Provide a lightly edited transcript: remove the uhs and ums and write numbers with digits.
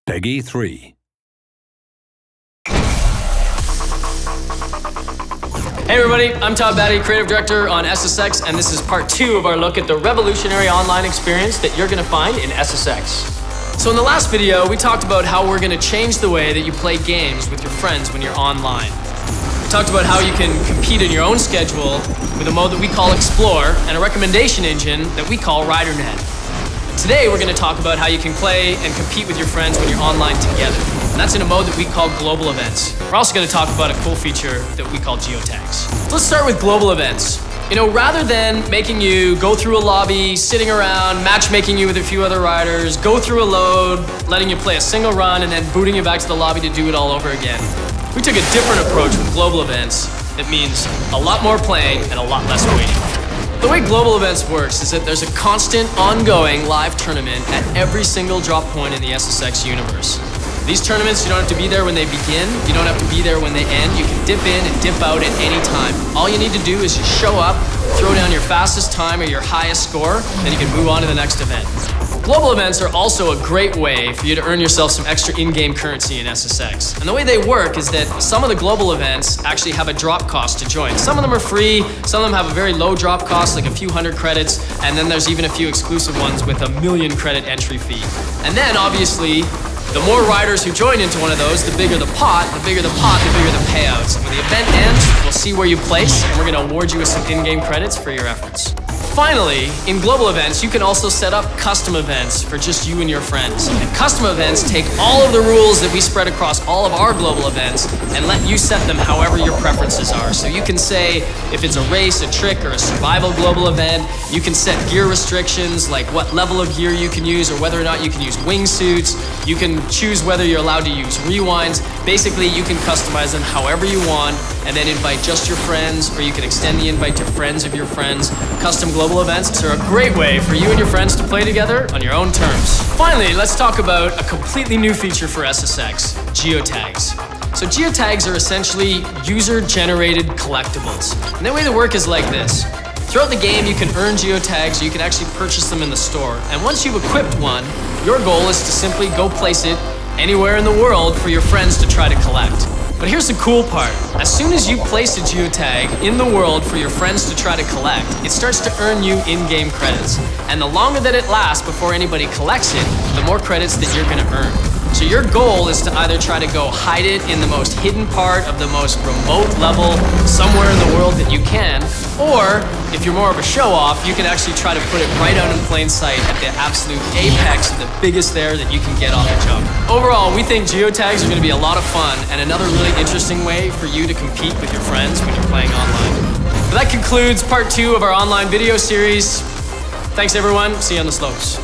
Peggy 3. Hey everybody, I'm Todd Batty, Creative Director on SSX, and this is part 2 of our look at the revolutionary online experience that you're going to find in SSX. So in the last video, we talked about how we're going to change the way that you play games with your friends when you're online. We talked about how you can compete in your own schedule with a mode that we call Explore and a recommendation engine that we call RiderNet. Today we're going to talk about how you can play and compete with your friends when you're online together. And that's in a mode that we call Global Events. We're also going to talk about a cool feature that we call Geotags. So let's start with Global Events. You know, rather than making you go through a lobby, sitting around, matchmaking you with a few other riders, go through a load, letting you play a single run, and then booting you back to the lobby to do it all over again, we took a different approach with Global Events that means a lot more playing and a lot less waiting. The way Global Events works is that there's a constant, ongoing live tournament at every single drop point in the SSX universe. These tournaments, you don't have to be there when they begin, you don't have to be there when they end, you can dip in and dip out at any time. All you need to do is just show up, throw down your fastest time or your highest score, then you can move on to the next event. Global events are also a great way for you to earn yourself some extra in-game currency in SSX. And the way they work is that some of the global events actually have a drop cost to join. Some of them are free, some of them have a very low drop cost, like a few hundred credits, and then there's even a few exclusive ones with a 1,000,000 credit entry fee. And then, obviously, the more riders who join into one of those, the bigger the pot, the bigger the payouts. And when the event ends, we'll see where you place, and we're going to award you with some in-game credits for your efforts. Finally, in global events, you can also set up custom events for just you and your friends. And custom events take all of the rules that we spread across all of our global events and let you set them however your preferences are. So you can say if it's a race, a trick, or a survival global event, you can set gear restrictions like what level of gear you can use or whether or not you can use wingsuits. You can choose whether you're allowed to use rewinds. Basically, you can customize them however you want and then invite just your friends, or you can extend the invite to friends of your friends. Custom global events are a great way for you and your friends to play together on your own terms. Finally, let's talk about a completely new feature for SSX, Geotags. So Geotags are essentially user-generated collectibles. And the way they work is like this. Throughout the game, you can earn Geotags, or you can actually purchase them in the store. And once you've equipped one, your goal is to simply go place it anywhere in the world for your friends to try to collect. But here's the cool part. As soon as you place a geotag in the world for your friends to try to collect, it starts to earn you in-game credits. And the longer that it lasts before anybody collects it, the more credits that you're going to earn. So your goal is to either try to go hide it in the most hidden part of the most remote level somewhere in the world that you can, or if you're more of a show-off, you can actually try to put it right out in plain sight at the absolute apex of the biggest there that you can get on the jump. Overall, we think geotags are going to be a lot of fun and another really interesting way for you to compete with your friends when you're playing online. But that concludes part 2 of our online video series. Thanks everyone, see you on the slopes.